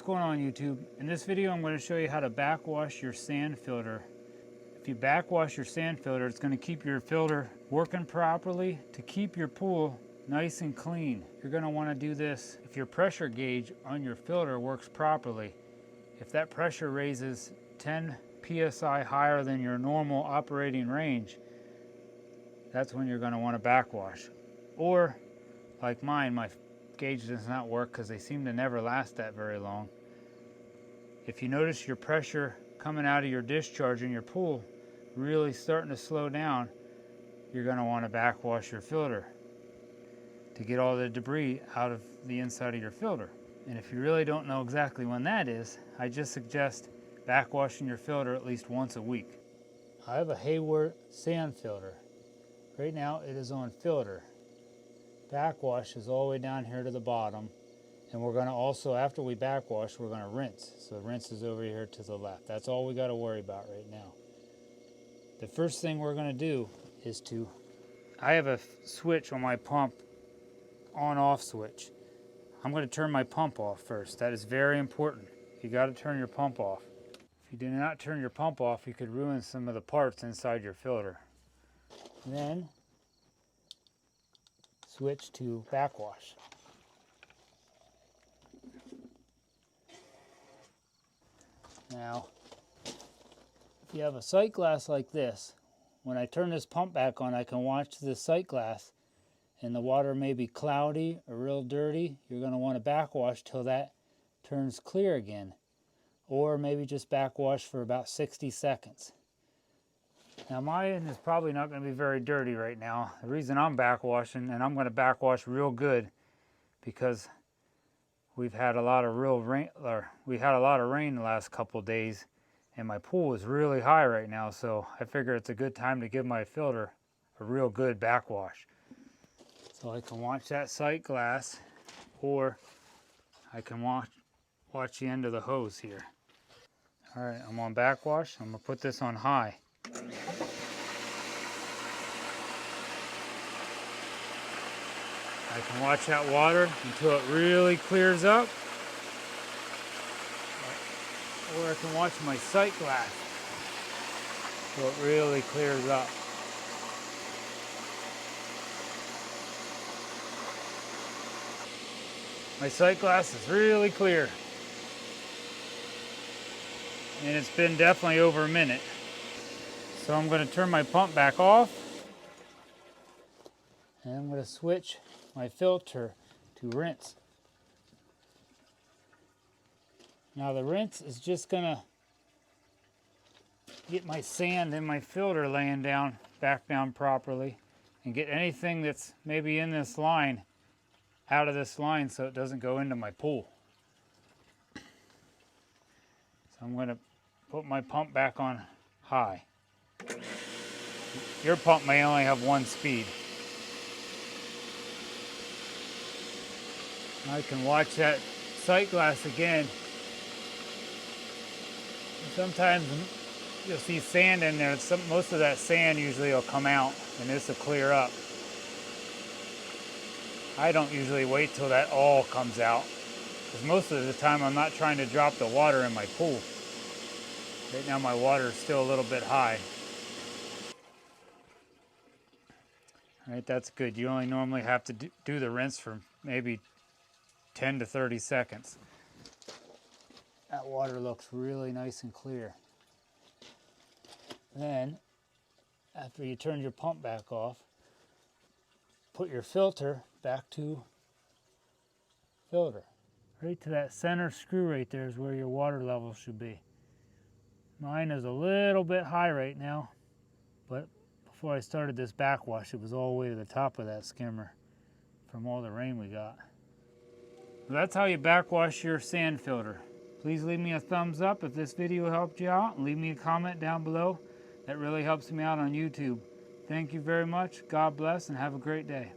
going on, YouTube? In this video I'm going to show you how to backwash your sand filter. If you backwash your sand filter, it's going to keep your filter working properly to keep your pool nice and clean. You're going to want to do this if your pressure gauge on your filter works properly. If that pressure raises 10 psi higher than your normal operating range, that's when you're going to want to backwash. Or like mine, my gauge does not work because they seem to never last that very long. If you notice your pressure coming out of your discharge in your pool really starting to slow down, you're going to want to backwash your filter to get all the debris out of the inside of your filter. And if you really don't know exactly when that is, I just suggest backwashing your filter at least once a week. I have a Hayward sand filter. Right now it is on filter. Backwash is all the way down here to the bottom. And we're going to also, after we backwash, we're going to rinse. So rinse is over here to the left. That's all we got to worry about right now. The first thing we're going to do is I have a switch on my pump, on-off switch. I'm going to turn my pump off first. That is very important. You got to turn your pump off. If you do not turn your pump off, you could ruin some of the parts inside your filter. Then switch to backwash. Now, if you have a sight glass like this, when I turn this pump back on, I can watch the sight glass, and the water may be cloudy or real dirty. You're going to want to backwash till that turns clear again, or maybe just backwash for about 60 seconds. Now mine is probably not going to be very dirty right now. The reason I'm backwashing, and I'm going to backwash real good, because we've had a lot of rain the last couple days, and my pool is really high right now, so I figure it's a good time to give my filter a real good backwash. So I can watch that sight glass, or I can watch the end of the hose here. All right, I'm on backwash. I'm gonna put this on high. I can watch that water until it really clears up, or I can watch my sight glass until it really clears up. My sight glass is really clear, and it's been definitely over a minute. So I'm going to turn my pump back off, and I'm going to switch my filter to rinse. Now the rinse is just going to get my sand in my filter laying down, back down properly, and get anything that's maybe in this line out of this line so it doesn't go into my pool. So I'm going to put my pump back on high. Your pump may only have one speed. I can watch that sight glass again. Sometimes you'll see sand in there. Most of that sand usually will come out, and this will clear up. I don't usually wait till that all comes out, because most of the time I'm not trying to drop the water in my pool. Right now my water is still a little bit high. All right, that's good. You only normally have to do the rinse for maybe 10 to 30 seconds. That water looks really nice and clear. Then, after you turn your pump back off, put your filter back to filter. Right to that center screw right there is where your water level should be. Mine is a little bit high right now, but before I started this backwash, it was all the way to the top of that skimmer from all the rain we got. So that's how you backwash your sand filter. Please leave me a thumbs up if this video helped you out, and leave me a comment down below. That really helps me out on YouTube. Thank you very much. God bless, and have a great day.